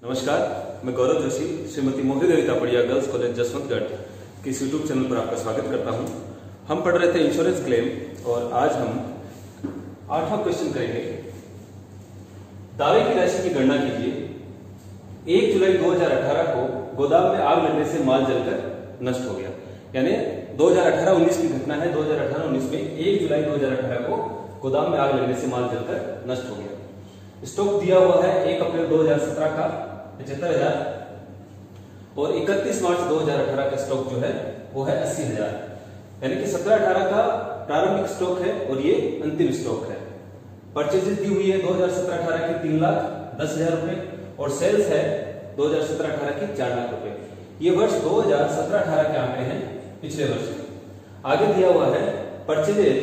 नमस्कार, मैं गौरव जोशी श्रीमती मोहिनी देवी Tapadia girls college Jaswantgarh के इस यूट्यूब चैनल पर आपका स्वागत करता हूं। हम पढ़ रहे थे इंश्योरेंस क्लेम और आज हम 8वां क्वेश्चन करेंगे। दावे की राशि की गणना कीजिए। 1 जुलाई 2018 को गोदाम में आग लगने से माल जलकर नष्ट हो गया। यानी 2018-19 की घटना है। 2018-19 में 1 जुलाई 2018 को गोदाम में आग लगने से माल जलकर नष्ट हो गया। स्टॉक दिया हुआ है 1 अप्रैल 2017 का 75,000 और 31 मार्च 2018 का स्टॉक जो है वो है 80,000। यानी कि 17-18 का प्रारंभिक स्टॉक है और ये अंतिम स्टॉक है। परचेजेस दी हुई है 2017-18 की 3,10,000 रुपए और सेल्स है 2017-18 की 4 लाख रुपए। ये वर्ष 2017-18 के आंकड़े हैं, पिछले वर्ष के। आगे दिया हुआ है परचेजेस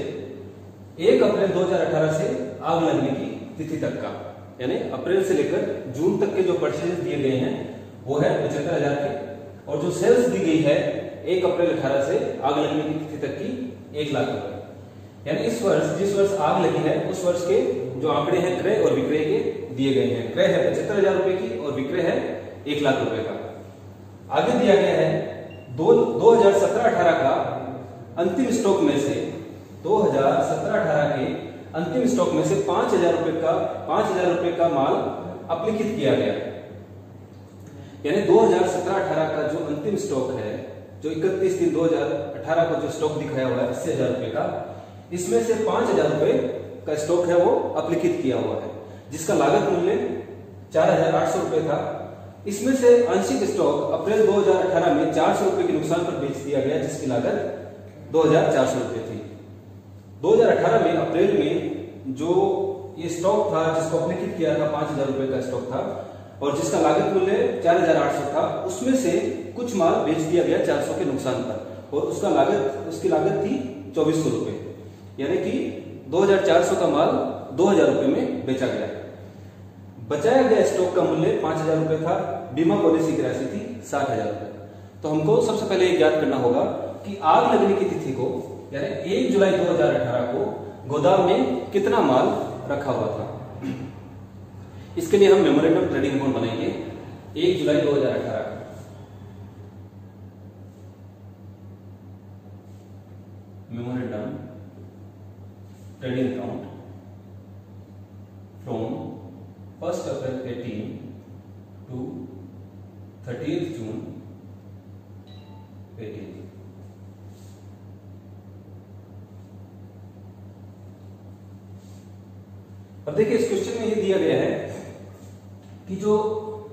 1 अप्रैल 2018 से आग लगने की तिथि तक का, यानी अप्रैल से लेकर जून तक के जो परचेज दिए गए हैं वो है 75,000 के और जो सेल्स दी गई है 1 अप्रैल 18 से आग लगने की तिथि तक की 1 लाख रुपए। यानी इस वर्ष जिस वर्ष आग लगी है उस वर्ष के जो आंकड़े हैं क्रय और विक्रय के दिए गए हैं। क्रय है 75,000 रुपए की और विक्रय है 1 लाख रुपए का। आगे दिया गया है 2017-18 का अंतिम स्टॉक में से 2017-18 के अंतिम स्टॉक में से 5,000 रुपए का माल अपलिखित किया गया। यानी 2017-18 का जो अंतिम स्टॉक है, जो 31/3/2018 को जो स्टॉक दिखाया हुआ है 80,000 रुपए का, इसमें से 5,000 रुपए का स्टॉक है वो अपलिखित किया हुआ है, जिसका लागत मूल्य 4,800 रुपए था। इसमें से आंशिक स्टॉक अप्रैल 2018 में 400 रुपए के नुकसान पर बेच दिया गया, जिसकी लागत 2,400 रुपए थी। 2018 में अप्रैल में जो ये स्टॉक था जिसको अपलिखित किया था 5,000 रुपए का स्टॉक था और जिसका लागत मूल्य 4,800 था, उसमें से कुछ माल बेच दिया गया 400 के नुकसान पर और उसकी लागत थी 2,400 रुपए। यानी कि 2,400 का माल 2,000 रुपए में बेचा गया। बचाया गया स्टॉक का मूल्य 5,000 रुपए था। बीमा पॉलिसी की राशि थी 60,000 रुपए। तो हमको सबसे पहले ये ज्ञात करना होगा कि आग लगने की तिथि को यानी 1 जुलाई 2018 को गोदाम में कितना माल रखा हुआ था। इसके लिए हम मेमोरेंडम ट्रेडिंग अकाउंट बनाएंगे 1 जुलाई 2018 का। Memorandum trading account from 1 April 18 to 30 जून 18। अब देखिए इस क्वेश्चन में ये दिया गया है कि जो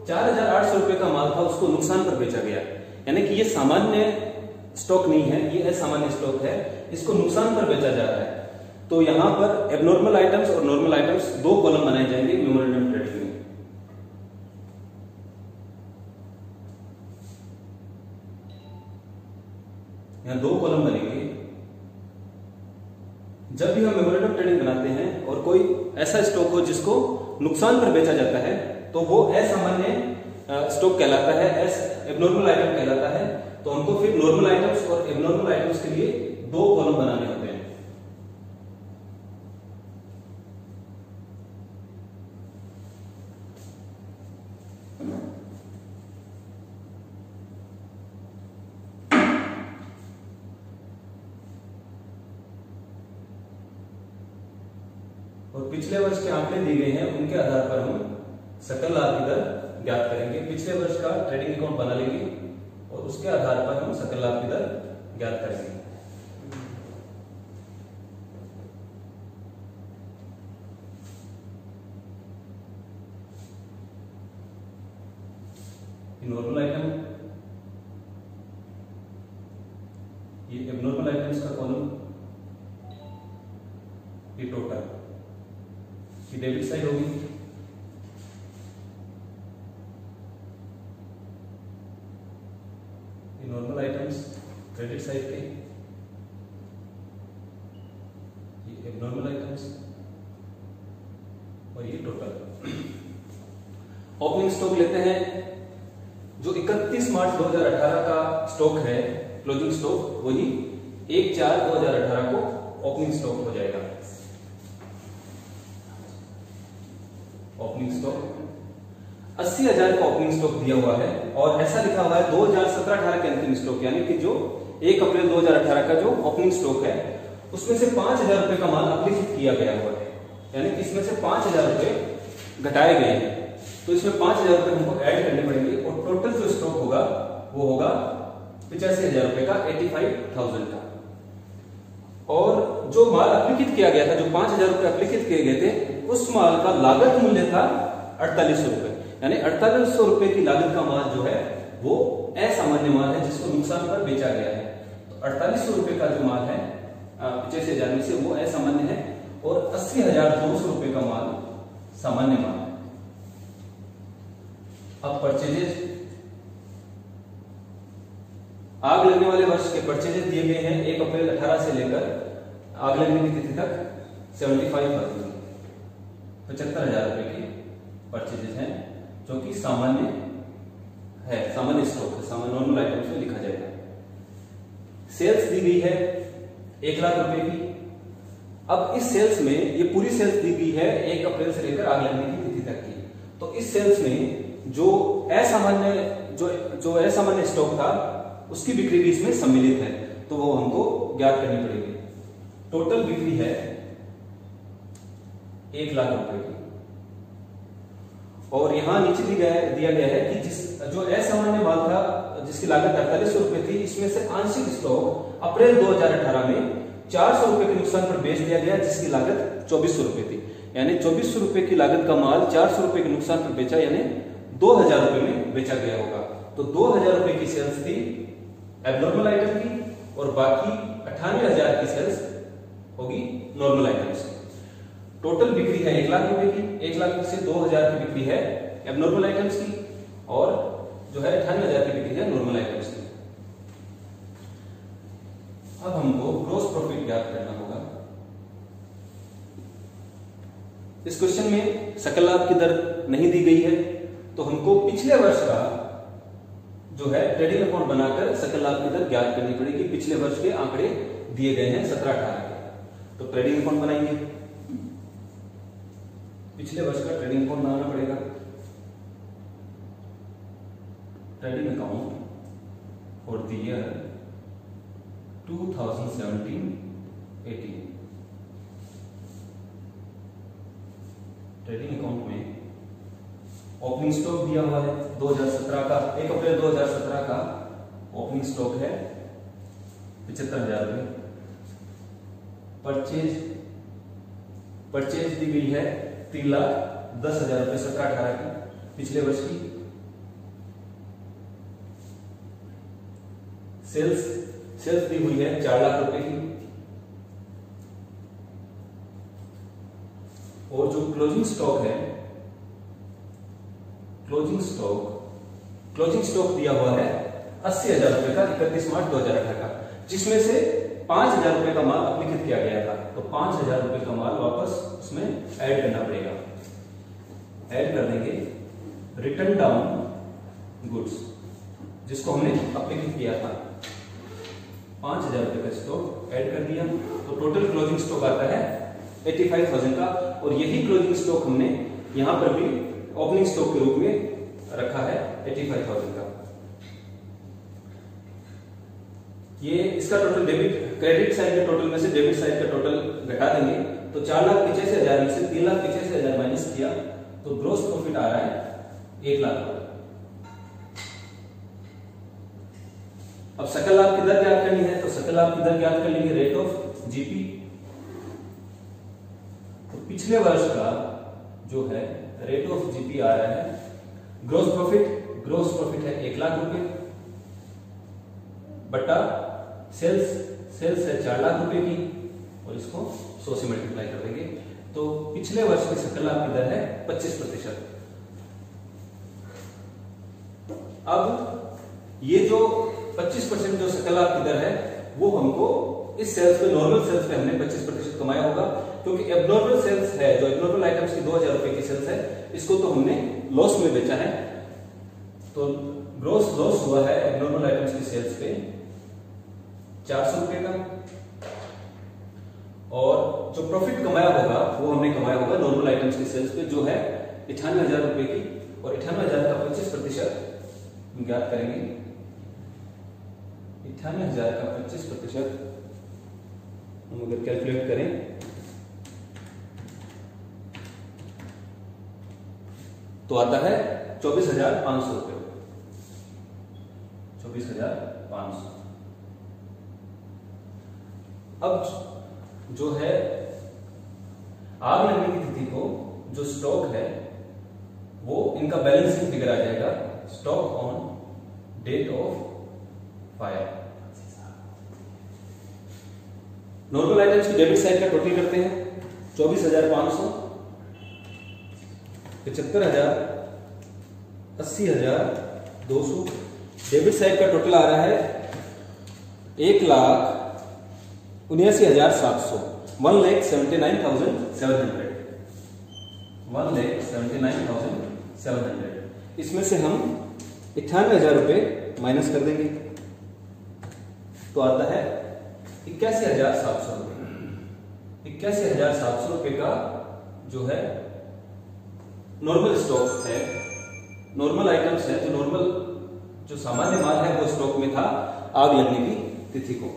4,800 रुपए का माल था उसको नुकसान पर बेचा गया। यानी कि ये सामान्य स्टॉक नहीं है, ये असामान्य स्टॉक है, इसको नुकसान पर बेचा जा रहा है। तो यहां पर एबनॉर्मल आइटम्स और नॉर्मल आइटम्स 2 कॉलम बनाए जाएंगे मेमोरेंडम ट्रेडिंग में। यहां 2 कॉलम बनेंगे। जब भी हम मेमोरेंडम ट्रेडिंग बनाते हैं और कोई ऐसा स्टॉक हो जिसको नुकसान पर बेचा जाता है तो वो असामान्य स्टॉक कहलाता है, एबनॉर्मल आइटम कहलाता है। तो हमको फिर नॉर्मल आइटम्स और एबनॉर्मल आइटम्स के लिए 2 कॉलम बनाने होते हैं। और पिछले वर्ष के आंकड़े दिए गए हैं, उनके आधार पर हम सकल लाभ की दर ज्ञात करेंगे। पिछले वर्ष का ट्रेडिंग अकाउंट बना लेंगे और उसके आधार पर हम सकल लाभ की दर ज्ञात करेंगे। नॉर्मल आइटम, ये एबनॉर्मल आइटम्स का कॉलम, ये टोटल, ये डेबिट साइड होगी। ये नॉर्मल आइटम्स क्रेडिट साइड के, ये एबनॉर्मल आइटम्स और ये टोटल। ओपनिंग स्टॉक लेते हैं। जो 31 मार्च 2018 का स्टॉक है, क्लोजिंग स्टॉक, वही 1/4/2018 को ओपनिंग स्टॉक हो जाएगा। ओपनिंग स्टॉक 80,000 का ओपनिंग स्टॉक दिया हुआ है और ऐसा लिखा हुआ है 2017-18 के अंतिम स्टॉक, यानी कि जो 1 अप्रैल 2018 का जो ओपनिंग स्टॉक है उसमें से 5,000 रुपए का माल अप्लिकेट किया गया हुआ है, यानी कि इसमें से 5,000 रुपए घटाए गए हैं। तो इसमें 5,000 रुपए हमको ऐड करने पड़ेंगे और टोटल जो स्टॉक होगा वो होगा 85,000 रुपए का, 85,000 का। और जो माल अप्लिकेट किया गया था, जो 5,000 रुपए अप्लिकेट किए गए थे, उस माल का लागत मूल्य था 4800 रुपए, यानी 4800 रुपए की लागत का माल जो है वो असामान्य माल है जिसको नुकसान पर बेचा गया है। तो 4800 रुपए का जो माल है 85,000 में से वो असामान्य है और 80,200 रुपए का माल सामान्य माल है। अब परचेजेज, आग लगने वाले वर्ष के परचेजेज दिए गए हैं 1 अप्रैल 18 से लेकर आग लगने की तिथि तक 75,000 75,000 रुपए के परचेजेज हैं जो कि सामान्य है, सामान्य स्टॉक है, सामान्य नॉर्मल आइटम्स में लिखा जाएगा। सेल्स दी गई है 1 लाख रुपए की। अब इस सेल्स में, ये पूरी सेल्स दी गई है 1 अप्रैल से लेकर आग लगने की तिथि तक की। तो इस सेल्स में जो असामान्य स्टॉक था उसकी बिक्री भी इसमें सम्मिलित है, तो वो हमको ज्ञात करनी पड़ेगी। टोटल बिक्री है 1 लाख रुपए की और यहां नीचे दिया गया है कि जो असामान्य माल था जिसकी लागत 4800 रुपए थी, इसमें से आंशिक स्टॉक अप्रैल 2018 में 400 रुपए के नुकसान पर बेच दिया गया जिसकी लागत 2400 रुपए थी, यानी 2400 रुपए की लागत का माल 400 रुपए के नुकसान पर बेचा, यानी 2000 रुपए में बेचा गया होगा। तो 2000 रुपए की सेल्स थी एबनॉर्मल आइटम की और बाकी 98,000 की सेल्स होगी नॉर्मल आइटम्स की। टोटल बिक्री है 1 लाख रुपए की, 1 लाख में से 2,000 की बिक्री है एबनॉर्मल आइटम्स की और जो है 98,000 की बिक्री है नॉर्मल आइटम्स की। अब हमको ग्रॉस प्रॉफिट ज्ञात करना होगा। इस क्वेश्चन में सकल लाभ की दर नहीं दी गई है, तो हमको पिछले वर्ष का जो है ट्रेडिंग अकाउंट बनाकर सकल लाभ की दर ज्ञात करनी पड़ेगी। पिछले वर्ष के आंकड़े दिए गए हैं 17-18 के, तो ट्रेडिंग अकाउंट बनाएंगे। पिछले वर्ष का ट्रेडिंग अकाउंट बनाना पड़ेगा। Trading account for the year 2017-18। Trading account में ओपनिंग स्टॉक दिया हुआ है 2017 का, 1 अप्रैल 2017 का ओपनिंग स्टॉक है 75,000 रुपए। परचेज दी गई है 3,10,000 रुपए 17-18 की पिछले वर्ष की। सेल्स दी हुई है 4 लाख रुपए की और जो क्लोजिंग स्टॉक है, क्लोजिंग स्टॉक दिया हुआ है 80,000 रुपए का 31 मार्च 2018 का, जिसमें से 5,000 रुपए का माल अप्लिकेट किया गया था। तो 5,000 रुपए का माल वापस उसमें ऐड करना पड़ेगा। ऐड कर देंगे रिटर्न डाउन गुड्स जिसको हमने अप्लिकेट किया था। 5,000 रुपए का स्टॉक ऐड कर दिया, तो टोटल क्लोजिंग स्टॉक आता है 85,000 का और यही क्लोजिंग स्टॉक हमने यहां पर भी ओपनिंग स्टॉक के रूप में रखा है 85,000 का। ये इसका टोटल क्रेडिट साइड के टोटल में से डेबिट साइड का टोटल घटा देंगे, तो 4,85,000 में से 3,85,000 माइनस किया तो ग्रॉस प्रॉफिट आ रहा है 1 लाख रुपए। अब सकल लाभ की दर ज्ञात करनी है, तो सकल लाभ की दर ज्ञात कर लेंगे रेट ऑफ जीपी। तो पिछले वर्ष का जो है रेट ऑफ जीपी आ रहा है ग्रॉस प्रॉफिट है 1 लाख रुपए बटा सेल्स है 4 लाख रुपए की और इसको 100 से मल्टीप्लाई कर देंगे, तो पिछले वर्ष की सकल लाभ की दर है 25%। अब ये जो 25% जो सकल लाभ की दर है वो हमको इस सेल्स पे, नॉर्मल सेल्स पे हमने 25% कमाया होगा, क्योंकि एबनॉर्मल सेल्स है, जो एबनॉर्मल आइटम्स की 2,000 रुपए की सेल्स है, इसको तो हमने लॉस में बेचा है, तो ग्रॉस लॉस हुआ है एबनॉर्मल आइटम्स की सेल्स पे 400 रुपए का, और जो प्रॉफिट कमाया होगा वो हमने कमाया होगा नॉर्मल आइटम्स की सेल्स पे जो है 98,000 रुपए की, और 98,000 का 25% हम ज्ञात करेंगे। 98,000 का 25% हम अगर कैलकुलेट करें तो आता है 24,500 रुपये। 24,500। अब जो है आग लगने की तिथि को जो स्टॉक है वो इनका बैलेंसिंग फिगर आ जाएगा, stock on date of fire. Normal items की डेबिट साइड का टोटल करते हैं 24,500, 75,000, 80,200। डेबिट साइड का टोटल आ रहा है 1,79,700, 1,79,700, 1,79,700। इसमें से हम 98,000 रुपए माइनस कर देंगे तो आता है 81,700 रुपए। 81,700 रुपए का जो है नॉर्मल स्टॉक है, नॉर्मल आइटम्स है, जो सामान्य माल है वो स्टॉक में था आग लगने की तिथि को।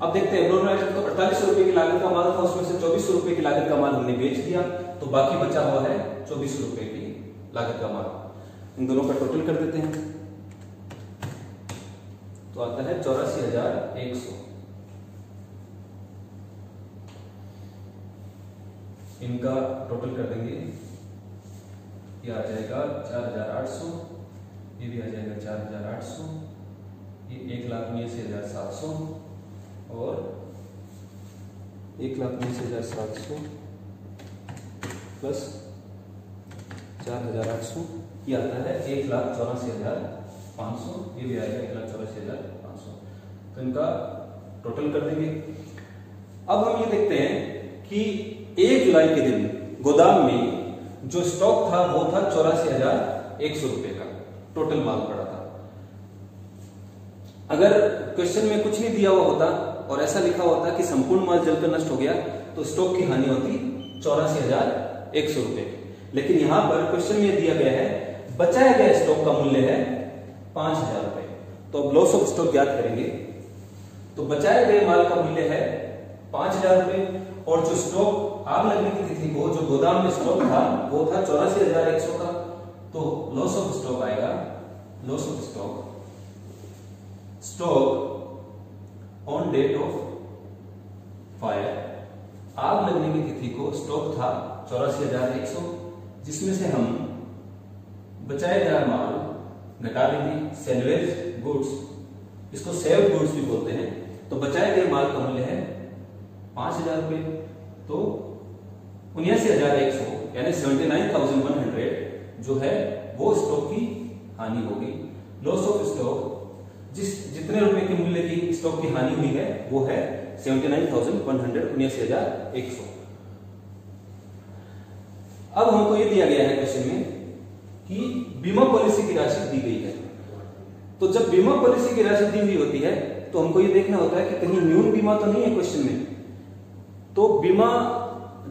अब देखते हैं नॉर्मल आइटम तो 4800 रुपए की लागत का माल था, उसमें से 2400 रुपए की लागत का माल हमने बेच दिया तो बाकी बचा हुआ है 2400 रुपए की लागत का माल। इन दोनों का टोटल कर देते हैं तो आता है 84,100। इनका टोटल कर देंगे, ये आ जाएगा 4,800, ये भी आ जाएगा 4,800, ये 1,79,700 और 1,79,700 प्लस 4,800, ये आता है 1,84,500, ये भी आएगा 1,84,500। तो इनका टोटल कर देंगे। अब हम ये देखते हैं कि 1 जुलाई के दिन गोदाम में जो स्टॉक था वो था 84,100 रुपए का टोटल माल पड़ा था। अगर क्वेश्चन में कुछ नहीं दिया हुआ होता और ऐसा लिखा होता कि संपूर्ण माल जलकर नष्ट हो गया तो स्टॉक की हानि होती 84,100 रुपए की, लेकिन यहां पर क्वेश्चन में दिया गया है बचाया गया स्टॉक का मूल्य है 5,000 रुपए। तो अब लॉस ऑफ स्टॉक ज्ञात करेंगे तो बचाए गए माल का मूल्य है 5,000 रुपए और जो स्टॉक आग लगने की तिथि को जो गोदाम में स्टॉक था वो था 84,100 का। तो लॉस ऑफ स्टॉक आएगा, loss of stock on date of fire, आग लगने की तिथि को स्टॉक था 84,100, जिसमें से हम बचाए गया माल घटा देंगे, सेल्वेज गुड्स, इसको सेव गुड्स भी बोलते हैं। तो बचाए गए माल का मूल्य है 5,000 रुपए, तो 79,100 यानी 79,100 जो है वो स्टॉक की हानि होगी। लॉस ऑफ स्टॉक जितने रुपए के मूल्य की स्टॉक की हानि हुई है वो है 79,100, 79,100। अब हमको ये दिया गया है क्वेश्चन में कि बीमा पॉलिसी की राशि दी गई है। तो जब बीमा पॉलिसी की राशि दी हुई होती है तो हमको ये देखना होता है कि कहीं न्यून बीमा तो नहीं है क्वेश्चन में। तो बीमा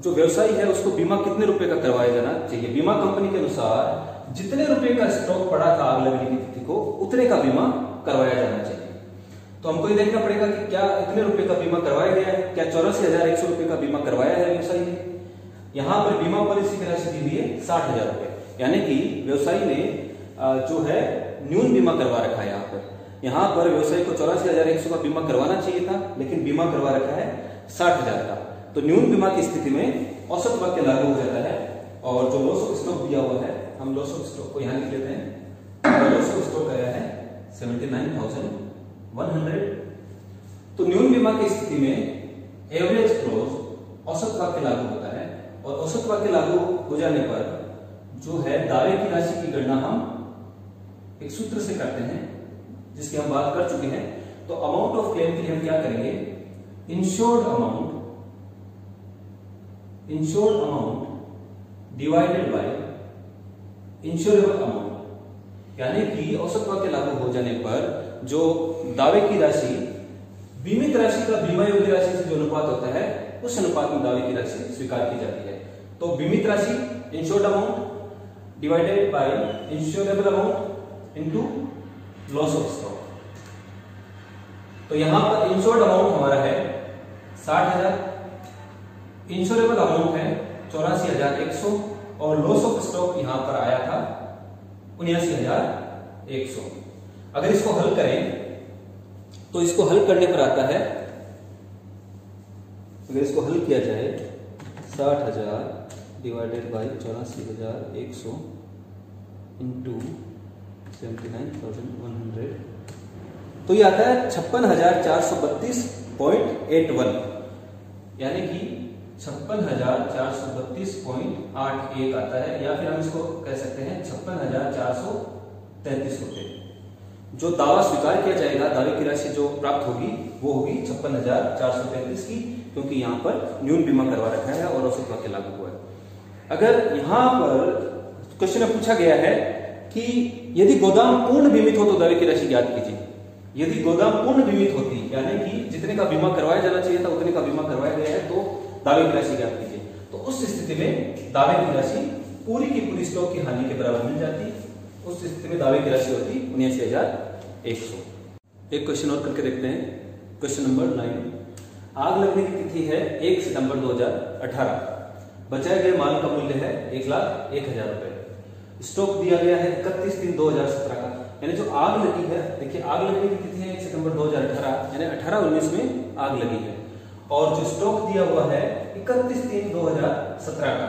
जो व्यवसायी है उसको बीमा कितने रुपए का करवाया जाना चाहिए? बीमा कंपनी के अनुसार जितने रुपए का स्टॉक पड़ा था आग लगने की तिथि को उतने का बीमा करवाया जाना चाहिए। तो हमको ये देखना पड़ेगा कि क्या इतने रुपए का बीमा करवाया गया है, क्या 84,100 रुपए का बीमा करवाया है व्यवसायी ने। यहां पर बीमा पॉलिसी की राशि दी हुई है 60,000 रुपए, यानी कि व्यवसायी ने जो है न्यून बीमा करवा रखा है। यहाँ पर व्यवसायी को 84,100 का बीमा करवाना चाहिए था लेकिन बीमा करवा रखा है 60,000 का। तो न्यून बीमा की स्थिति में औसत वाक्य लागू हो जाता है और जो लॉस ऑफ स्टॉक दिया हुआ है हम लॉस ऑफ स्टॉक को यहां लिख लेते हैं। लॉस ऑफ स्टॉक आया है 79,100। तो न्यून बीमा की स्थिति में एवरेज क्लोज औसत वाक्य लागू होता है और औसत वाक्य लागू हो जाने पर जो है दावे की राशि की गणना हम एक सूत्र से करते हैं जिसकी हम बात कर चुके हैं। तो अमाउंट ऑफ क्लेम के लिए हम क्या करेंगे, insured amount divided by insurable amount, यानी कि औसत वाक्य लागू हो जाने पर जो दावे की राशि बीमित राशि का बीमा योग्य राशि से जो अनुपात होता है उस अनुपात में दावे की राशि स्वीकार की जाती है। तो बीमित राशि insured amount divided by insurable amount into loss of stock. तो यहां पर इंश्योर्ड अमाउंट हमारा है 60,000, इंश्योरेबल अमाउंट है 84,100 और लॉस ऑफ स्टॉक यहां पर आया था 79,100। अगर इसको हल करें तो इसको हल करने पर आता है, अगर इसको हल किया जाए 60,000 डिवाइडेड बाई 84,100 इंटू 79,100, तो ये आता है 56,432.81, यानी कि 56,432.81 आता है, या फिर हम इसको कह सकते हैं 56,433 रुपए। जो दावा स्वीकार किया जाएगा, दावे की राशि जो प्राप्त होगी वो होगी 56,433 की, क्योंकि यहाँ पर न्यून बीमा करवा रखा है और औसत वाक्य लागू हुआ है। अगर यहाँ पर क्वेश्चन में पूछा गया है कि यदि गोदाम पूर्ण बीमित हो तो दावे की राशि ज्ञात कीजिए। यदि गोदाम पूर्ण बीमित होती, यानी कि जितने का बीमा करवाया जाना चाहिए था उतने का बीमा करवाया गया है, तो दावे की राशि ज्ञात कीजिए। तो उस स्थिति में दावे की राशि पूरी की पूरी स्टॉक की हानि के बराबर मिल जाती। उस स्थिति में दावे की राशि होती 79,100। एक क्वेश्चन और करके देखते हैं। क्वेश्चन नंबर 9, आग लगने की तिथि है 1 सितंबर 2018, बचाए गए माल का मूल्य है 1,01,000 रुपए, स्टॉक दिया गया है 31/3/2017 का। यानी जो आग लगी है, देखिए आग लगने की तिथि है 1 सितंबर 2018, यानी 18-19 में आग लगी है, और जो स्टॉक दिया हुआ है 31/3/2017 का,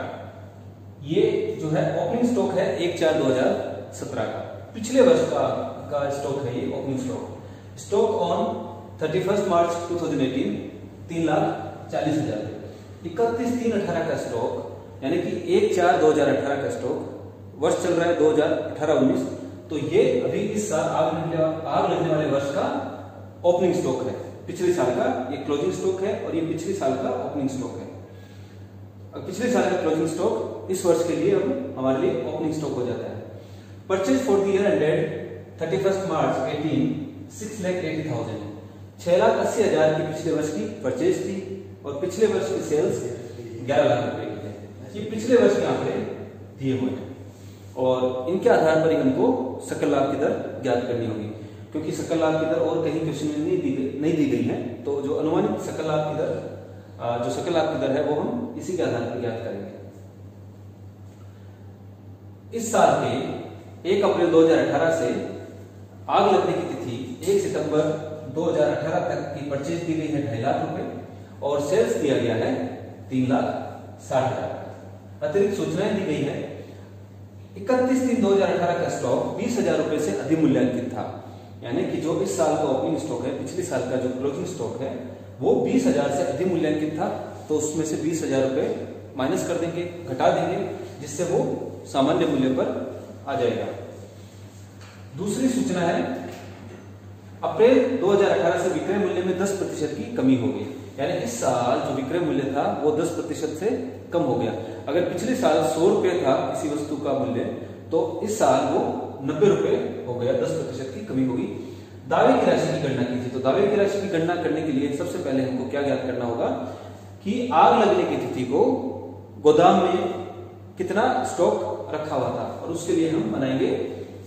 ये जो है ओपनिंग स्टॉक है 1/4/2017 का, पिछले वर्ष का स्टॉक है ये ओपनिंग स्टॉक। स्टॉक ऑन 31 मार्च 2018 3,40,000। 31/3/18 का स्टॉक, यानी कि 1/4/2018 का स्टॉक, वर्ष चल रहा है 2018-19, तो ये अभी इस साल आग लगने वाले वर्ष का ओपनिंग स्टॉक है। पिछले साल का ये क्लोजिंग स्टॉक है और ये पिछले साल का ओपनिंग स्टॉक है। अब पिछले साल का क्लोजिंग स्टॉक इस वर्ष के लिए अब हमारे लिए ओपनिंग स्टॉक हो जाता है। Purchase for the year ended 31 मार्च 18 6,80,000, 6,80,000 की पिछले वर्ष की परचेज थी और पिछले वर्ष की सेल्स 11 लाख रुपए की है। ये पिछले वर्ष के आंकड़े दिए हुए हैं और इनके आधार पर ही हमको सकल लाभ की दर ज्ञात करनी होगी, क्योंकि सकल लाभ की दर और कहीं क्वेश्चन में नहीं दी गई है। तो जो अनुमानित सकल लाभ की दर, जो सकल लाभ की दर है, वो हम इसी के आधार पर ज्ञात करेंगे। इस साल के 1 अप्रैल 2018 से आग लगने की तिथि 1 सितंबर 2018 तक की परचेज दी गई है 2.5 लाख रुपए और सेल्स दिया गया है 3,60,000। अतिरिक्त सूचनाएं दी गई है। 31/3/2018 का स्टॉक 20,000 रुपए से अधिमूल्यांकित था, यानी कि जो इस साल का ओपनिंग स्टॉक है, पिछले साल का जो क्लोजिंग स्टॉक है, वो 20,000 से अधिमूल्यांकित था। तो उसमें से 20,000 रुपए माइनस कर देंगे, घटा देंगे, जिससे वो सामान्य मूल्य पर आ जाएगा। दूसरी सूचना है, अप्रैल 2018 से विक्रय मूल्य में 10% की कमी होगी, यानी इस साल जो विक्रय मूल्य था वो 10% से कम हो गया। अगर पिछले साल 100 रुपए था किसी वस्तु का मूल्य, तो इस साल वो 90 रुपए हो गया, 10% की कमी होगी। दावे की राशि की गणना कीजिए। तो दावे की राशि की गणना करने के लिए सबसे पहले हमको क्या ज्ञात करना होगा कि आग लगने की तिथि को गोदाम में कितना स्टॉक रखा हुआ था, और उसके लिए हम बनाएंगे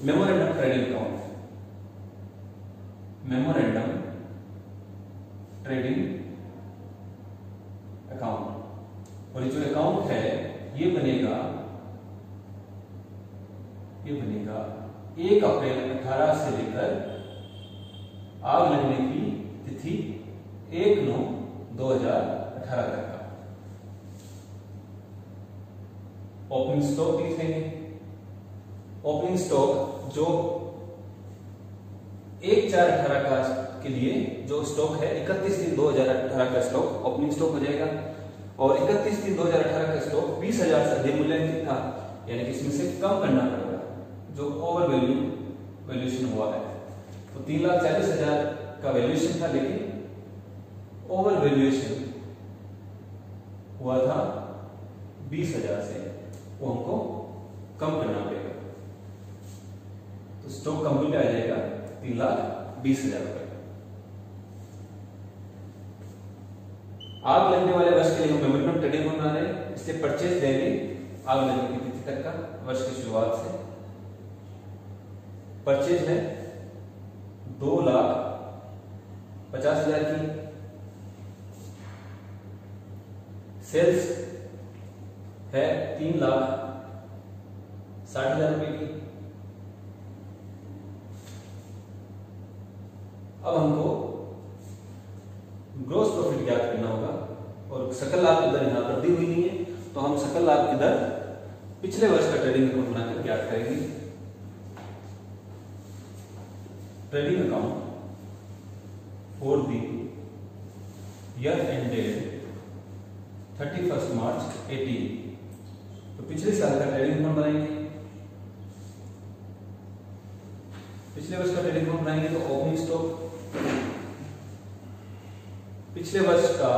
memorandum trading account. Memorandum trading account, और जो अकाउंट है ये बनेगा 1 अप्रैल 18 से लेकर आग लगने की तिथि 1/9/2018 तक का। ओपनिंग स्टॉक लिखेंगे। ओपनिंग स्टॉक जो 1/4/18 का के लिए जो स्टॉक है 31/3/2018 का स्टॉक ओपनिंग स्टॉक हो जाएगा, और 31/3/2018 का स्टॉक 20,000 से अधिमूल्यांकित था, यानी कि इसमें से कम करना पड़ेगा जो ओवर वैल्यूएशन हुआ है। तो 3,40,000 का वैल्यूएशन था, लेकिन ओवर वैल्यूएशन हुआ था 20,000 से, वो हमको कम करना पड़ेगा। तो स्टॉक का मूल्य आ जाएगा 3,20,000 रुपए। आग लगने वाले वर्ष के लिए हम मेमोरेंडम ट्रेडिंग बना रहे हैं, इससे परचेज देंगे आग लगने की तिथि अभी तक का वर्ष की शुरुआत से। परचेज है 2,50,000 की, सेल्स है 3,60,000 रुपए की। अब हमको ग्रॉस प्रॉफिट ज्ञात करना होगा और सकल लाभ की दर यहां पर दी हुई नहीं है, तो हम सकल लाभ की दर पिछले वर्ष का ट्रेडिंग अकाउंट बनाकर ज्ञात करेंगे। Trading account for the year ended 31 मार्च 18। तो पिछले साल का ट्रेडिंग अकाउंट बनाएंगे। पिछले वर्ष का ट्रेडिंग अकाउंट बनाएंगे तो ओपनिंग स्टॉक, पिछले वर्ष का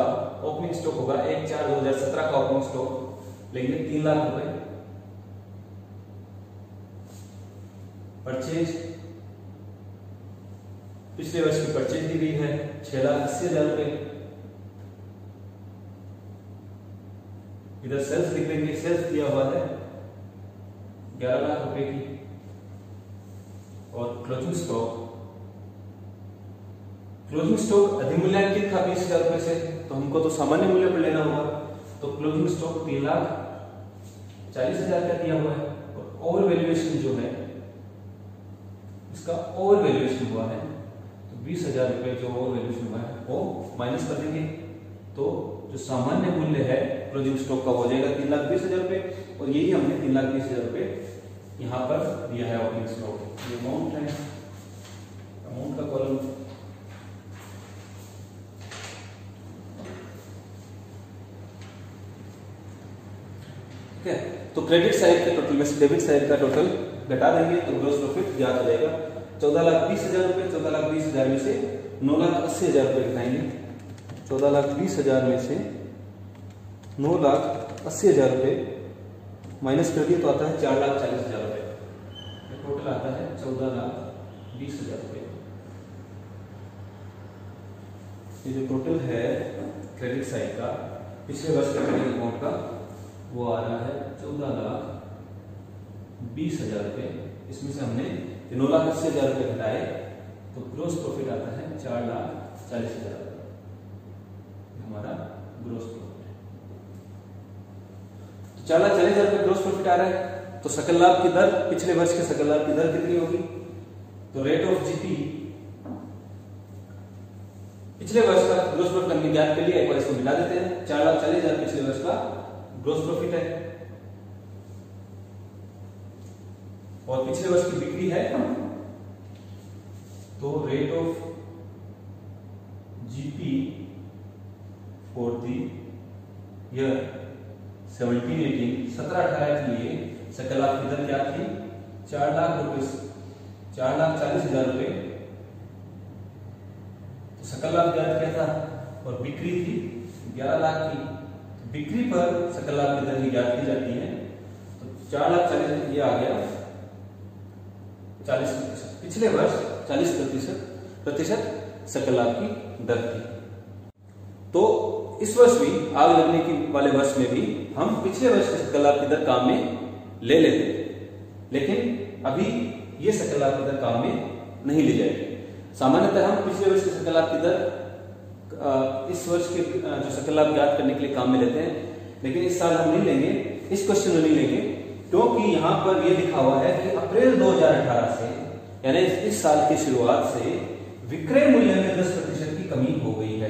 ओपनिंग स्टॉक होगा 1/4/2017 का ओपनिंग स्टॉक लेंगे 3 लाख रुपए। परचेज, पिछले वर्ष की परचेज दी गई है 6,80,000 रुपए। इधर सेल्स लिख लेंगे, सेल्स दिया हुआ है 11 लाख रुपए की। और क्लोजिंग स्टॉक अधिमूल्यांकित था 20,000 रुपए से, तो हमको तो सामान्य मूल्य पर लेना होगा, तो क्लोजिंग स्टॉक 3,40,000 का दिया हुआ है। और ओवर वैल्यूएशन जो है इसका ओवर वैल्यूएशन हुआ है, तो 20,000 रुपए जो ओवर वैल्यूएशन हुआ है वो माइनस कर देंगे, तो जो सामान्य मूल्य है क्लोजिंग स्टॉक का हो जाएगा 3,20,000 रुपए। और यही हमने 3,20,000 रुपए यहां पर दिया है ओपनिंग स्टॉक। ये अमाउंट है, अमाउंट का कॉलम। ठीक है, तो क्रेडिट साइड के टोटल में से डेबिट साइड का टोटल घटा देंगे तो ग्रॉस प्रॉफिट ज्ञात हो जाएगा 14,20,000 रुपए। 14,20,000 में से 9,80,000 रुपए घटाएंगे। 14,20,000 में से 9,80,000 रुपए माइनस कर दिए तो आता है 4,40,000 रुपए। टोटल आता है 14,20,000 रुपए। ये जो टोटल है क्रेडिट साइड का पिछले वर्ष का ट्रेडिंग अकाउंट का वो आ रहा है 14,20,000 रुपए। इसमें से हमने 9,80,000 रुपए घटाए तो ग्रॉस प्रॉफिट आता है 4,40,000 रुपए। हमारा ग्रॉस प्रॉफिट है, तो 4,40,000 रुपए ग्रॉस प्रॉफिट आ रहा है। तो सकल लाभ की दर, पिछले वर्ष के सकल लाभ की दर कितनी होगी? तो रेट ऑफ जीपी पिछले वर्ष का ग्रॉस प्रॉफिट हमने ज्ञात कर लिया, एक बार इसको मिला देते हैं। 4,40,000 पिछले वर्ष का ग्रॉस प्रॉफिट है और पिछले वर्ष की बिक्री है, तो rate of GP for the year 17-18 17-18 के लिए सकल लाभ की दर क्या थी? 4 लाख रुपए, 4,40,000 रुपए। तो सकल लाभ ज्ञात किया था और बिक्री थी 11 लाख की। बिक्री पर सकल लाभ की दर ही ज्ञात की जाती है, तो 4,40,000 ये आ गया 40%। पिछले वर्ष 40% सकल लाभ की दर थी। तो इस वर्ष भी आग लगने की वाले वर्ष में भी हम पिछले वर्ष के सकल लाभ की दर काम में ले लेते, लेकिन अभी ये सकल लाभ की दर काम में नहीं ली जाएगी। सामान्यतः हम पिछले वर्ष के सकल लाभ की दर इस वर्ष के जो सकल लाभ ज्ञात करने के लिए काम में लेते हैं, लेकिन इस साल हम नहीं लेंगे, इस क्वेश्चन में नहीं लेंगे, क्योंकि यहां पर यह लिखा हुआ है कि अप्रैल 2018 से यानी इस साल की शुरुआत से विक्रय मूल्य में 10% की कमी हो गई है।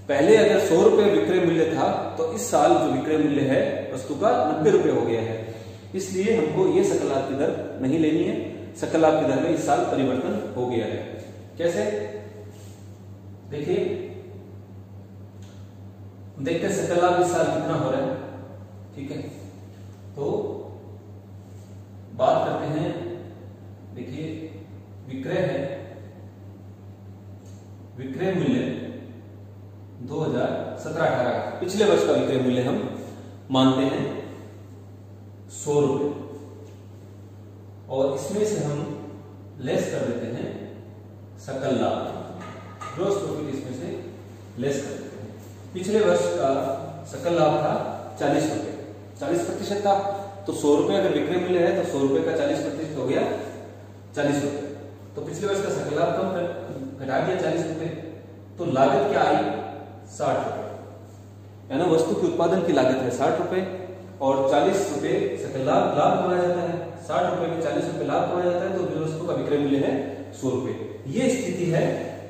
पहले अगर 100 रुपए विक्रय मूल्य था तो इस साल जो विक्रय मूल्य है वस्तु का 90 रुपए हो गया है। इसलिए हमको ये सकल लाभ की दर नहीं लेनी है। सकल लाभ की दर में इस साल परिवर्तन हो गया है। कैसे? देखिए, देखते हैं सकल लाभ इस साल कितना हो रहा है। ठीक है, तो बात करते हैं। देखिए, विक्रय है, विक्रय मूल्य 2017-18 पिछले वर्ष का विक्रय मूल्य हम मानते हैं 100 रुपए, और इसमें से हम लेस कर देते हैं सकल लाभ, ग्रॉस प्रॉफिट इसमें से लेस कर देते हैं। पिछले वर्ष का सकल लाभ था 40 रुपए, 40% था, तो 100 रुपए अगर विक्रय मूल्य है तो 100 रुपए का 40% हो गया 40 रुपए। तो पिछले वर्ष का सकल लाभ कम घटा दिया 40 रुपए, तो लागत क्या आई 60 रुपए। यानी वस्तु के उत्पादन की लागत है 60 रुपए और 40 रुपए सकल लाभ कमाया जाता है। 60 रुपए में 40 रुपए लाभ कमाया जाता है, तो वस्तु का विक्रय मूल्य है 100 रुपए। ये स्थिति है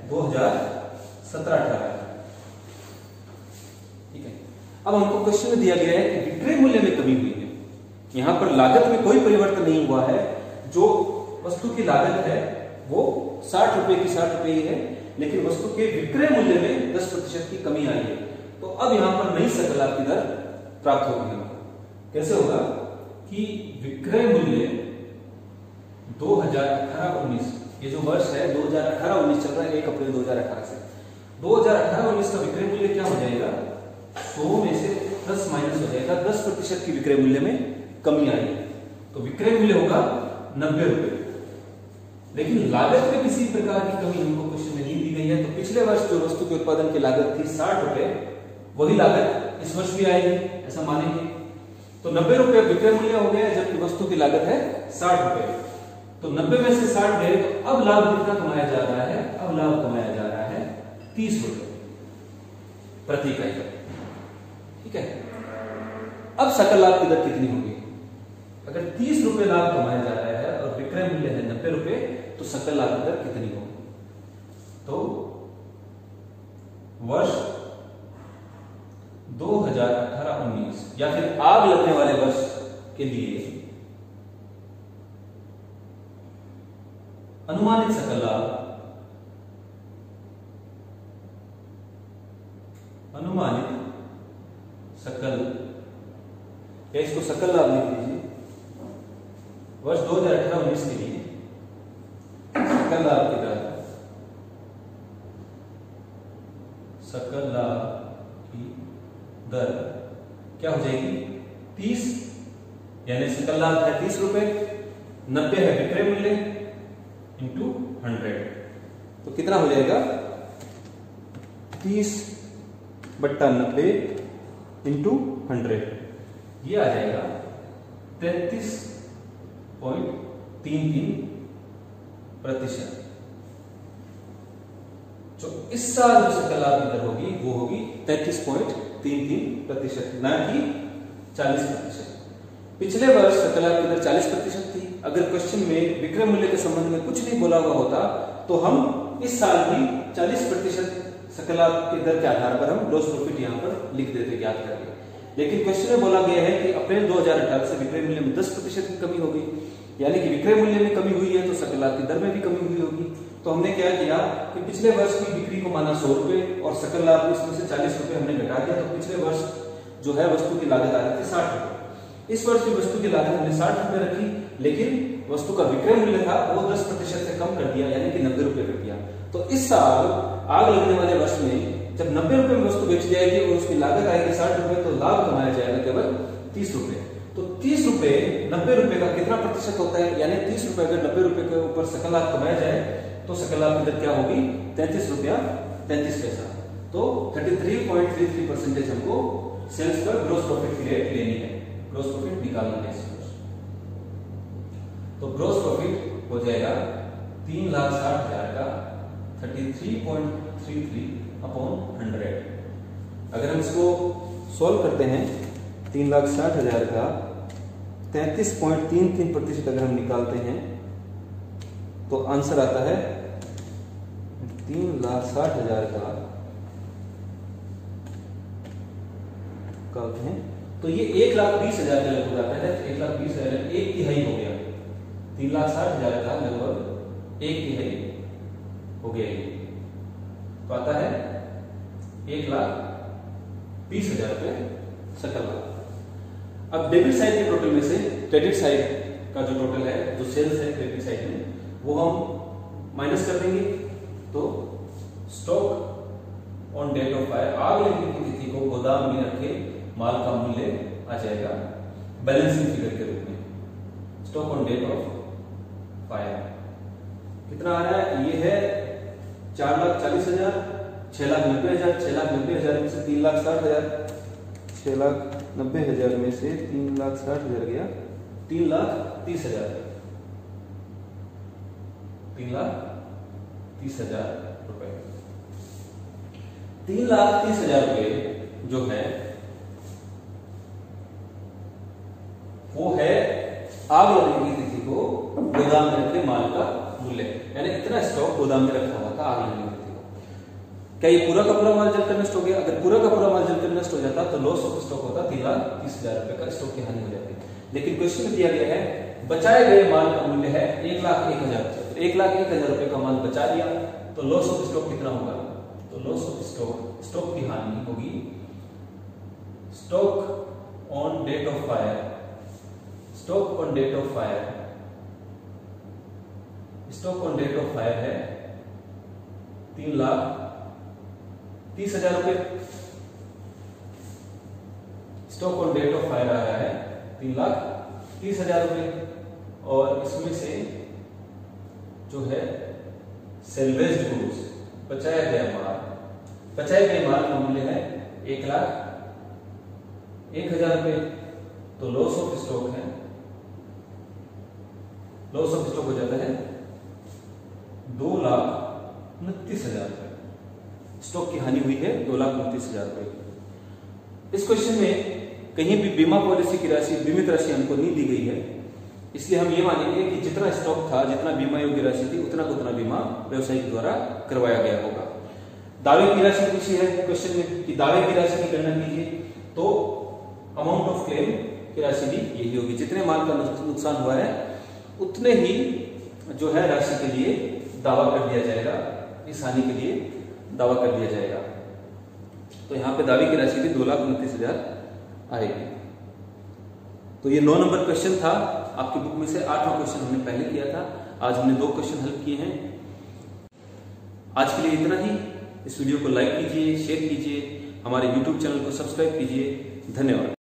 2017-18। ठीक है, अब हमको क्वेश्चन में दिया गया है कि विक्रय मूल्य में कमी हुई है। यहां पर लागत में कोई परिवर्तन नहीं हुआ है, जो वस्तु की लागत है वो 60 रुपए की 60 रुपए ही है, लेकिन वस्तु के विक्रय मूल्य में 10% की कमी आई है। तो अब यहां पर नई सकल लाभ की दर प्राप्त होगी हमको। कैसे होगा कि विक्रय मूल्य 2018-19, ये जो वर्ष है 2018-19 चल रहा है, 1 अप्रैल 2018 से 2018-19 का विक्रय मूल्य क्या हो जाएगा, 100 में से 10 माइनस हो जाएगा, 10% की विक्रय मूल्य में कमी आई है। तो विक्रय मूल्य होगा 90 रुपए, लेकिन लागत में किसी प्रकार की कमी हमको क्वेश्चन में नहीं दी गई है। तो पिछले वर्ष जो वस्तु के उत्पादन की लागत थी 60 रुपए, वही लागत इस वर्ष भी आएगी, ऐसा मानेंगे। तो 90 रुपए विक्रय मूल्य हो गया, जबकि वस्तु की लागत है 60 रुपए। तो 90 में से 60 गए, तो अब लाभ कितना कमाया जा रहा है, अब लाभ कमाया जा रहा है 30 रुपए प्रति इकाई। ठीक है, अब सकल लाभ की दर कितनी होगी। अगर 30 रुपए लाभ कमाया जा रहा है और विक्रय मूल्य है 90 रुपए, तो सकल लाभ की दर कितनी होगी। तो वर्ष 2018-19 या फिर आग लगने वाले वर्ष के लिए अनुमानित सकल लाभ, अनुमानित सकल, या इसको सकल लाभ लिख लीजिए, वर्ष 2018-19 के लिए सकल लाभ की दर, सकल लाभ की दर क्या हो जाएगी 30, यानी सकल लाभ है 30 रुपए, 90 है विक्रय मूल्य इंटू 100, तो कितना हो जाएगा 30/90 इंटू 100, ये आ जाएगा 33.33%। जो इस साल जो सकल लाभ की दर होगी वो होगी 33.33%, ना कि 40%। पिछले वर्ष सकल लाभ की दर 40% थी। अगर क्वेश्चन में विक्रय मूल्य के संबंध में कुछ नहीं बोला हुआ होता, तो हम इस साल भी 40% सकल लाभ की दर के आधार पर हम ग्रॉस प्रॉफिट यहां पर लिख देते ज्ञात करके। लेकिन क्वेश्चन में बोला गया है कि अप्रैल 2018 से विक्रय मूल्य में 10% की कमी हो गई, यानी कि विक्रय मूल्य में कमी हुई है तो सकल लाभ की दर में भी कमी हुई होगी। तो हमने क्या किया कि पिछले वर्ष की बिक्री को माना 100 रुपए और सकल लाभ इसमें से 40 रुपए हमने घटा दिया, तो पिछले वर्ष जो है वस्तु की लागत आ रही थी 60 रुपए। इस वर्ष की वस्तु की लागत हमने 60 रुपए रखी, लेकिन वस्तु का विक्रय मूल्य था वो 10% से कम कर दिया, यानी कि 90 रुपए कर दिया। तो इस साल आग लगने वाले वर्ष में जब 90 रुपए में वस्तु बेच जाएगी और उसकी लागत आएगी 60 रुपए, तो लाभ कमाया जाएगा केवल 30 रुपए। तो 30 रुपए 90 रुपए का कितना प्रतिशत होता है, यानी 30 रुपए अगर 90 रुपए के ऊपर सकल लाभ कमाया जाए तो सकल लाभ की दर क्या होगी 33 रुपया 33 पैसा। तो 33.33% हमको सेल्स पर ग्रॉस प्रॉफिट की रेट लेनी है, ग्रॉस प्रॉफिट निकालना है इस वर्ष। तो ग्रॉस प्रॉफिट हो जाएगा 3,60,000 का 33.33/100। अगर हम इसको सॉल्व करते हैं 3,60,000 का 33.33% अगर हम निकालते हैं तो आंसर आता है 3,60,000 का करते हैं तो ये 1,20,000 का लगभग आता है। 1,20,000 एक तिहाई हो गया, 3,60,000 का लगभग एक तिहाई हो गया, तो आता है 1,20,000 रुपए सकल लाभ। अब डेबिट साइड के टोटल में से क्रेडिट साइड का जो टोटल है, जो सेल्स है क्रेडिट साइड में, वो हम माइनस कर देंगे। तो stock on date of fire, आग लगने की तिथि को गोदाम में रखे माल का मूल्य आ जाएगा बैलेंसिंग फिगर के रूप में। Stock on date of fire कितना आ रहा है, ये है 4,40,000, 6,90,000, 6,90,000 में से 3,60,000, 6,90,000 90,000 में से 3,60,000 गया 3,30,000, 3,30,000 रुपए। 3,30,000 रुपए जो है वो है आग लगने की तिथि को गोदाम में रखे माल का मूल्य, यानी इतना स्टॉक गोदाम में रखा हुआ था आग लगने की तिथि को। क्या ये पूरा का पूरा माल जलकर नष्ट हो गया? अगर पूरा का पूरा माल जलकर नष्ट हो जाता तो लॉस ऑफ स्टॉक होता 3,30,000 रुपए का स्टॉक की हानि हो जाती। लेकिन क्वेश्चन में दिया गया है बचाए गए माल का मूल्य है 1,01,000 रुपए, तो 1,01,000 रुपए का माल बचा दिया तो लॉस ऑफ स्टॉक कितना होगा? तो लॉस ऑफ स्टॉक की हानि होगी stock on date of fire, stock on date of fire, stock on date of fire है 3,30,000 रुपए। Stock on date of fire आ रहा है 3,30,000 रुपए, और इसमें से जो है सेल्वेज्ड गुड्स, बचाया गया माल का मूल्य है 1,01,000 रुपए। तो लॉस ऑफ स्टॉक है, लॉस ऑफ स्टॉक हो जाता है 2,29,000 रुपए। स्टॉक की हानि हुई है 2,29,000 रुपए। इस क्वेश्चन में कहीं भी बीमा पॉलिसी की राशि, बीमित राशि हमको नहीं दी गई है, इसलिए हम ये मानेंगे कि जितना स्टॉक था, जितना बीमा योग्य राशि थी, उतना को उतना बीमा व्यवसायी द्वारा करवाया गया होगा। दावे की राशि पूछी है क्वेश्चन में कि दावे की राशि की गणना कीजिए, तो अमाउंट ऑफ क्लेम की राशि भी यही होगी। जितने माल का नुकसान हुआ है उतने ही जो है राशि के लिए दावा कर दिया जाएगा, इस हानि के लिए दावा कर दिया जाएगा। तो यहाँ पे दावे की राशि भी 2,29,000 आएगी। तो ये 9 नंबर क्वेश्चन था आपकी बुक में से। 8वां क्वेश्चन हमने पहले किया था, आज हमने 2 क्वेश्चन हल किए हैं। आज के लिए इतना ही। इस वीडियो को लाइक कीजिए, शेयर कीजिए, हमारे YouTube चैनल को सब्सक्राइब कीजिए। धन्यवाद।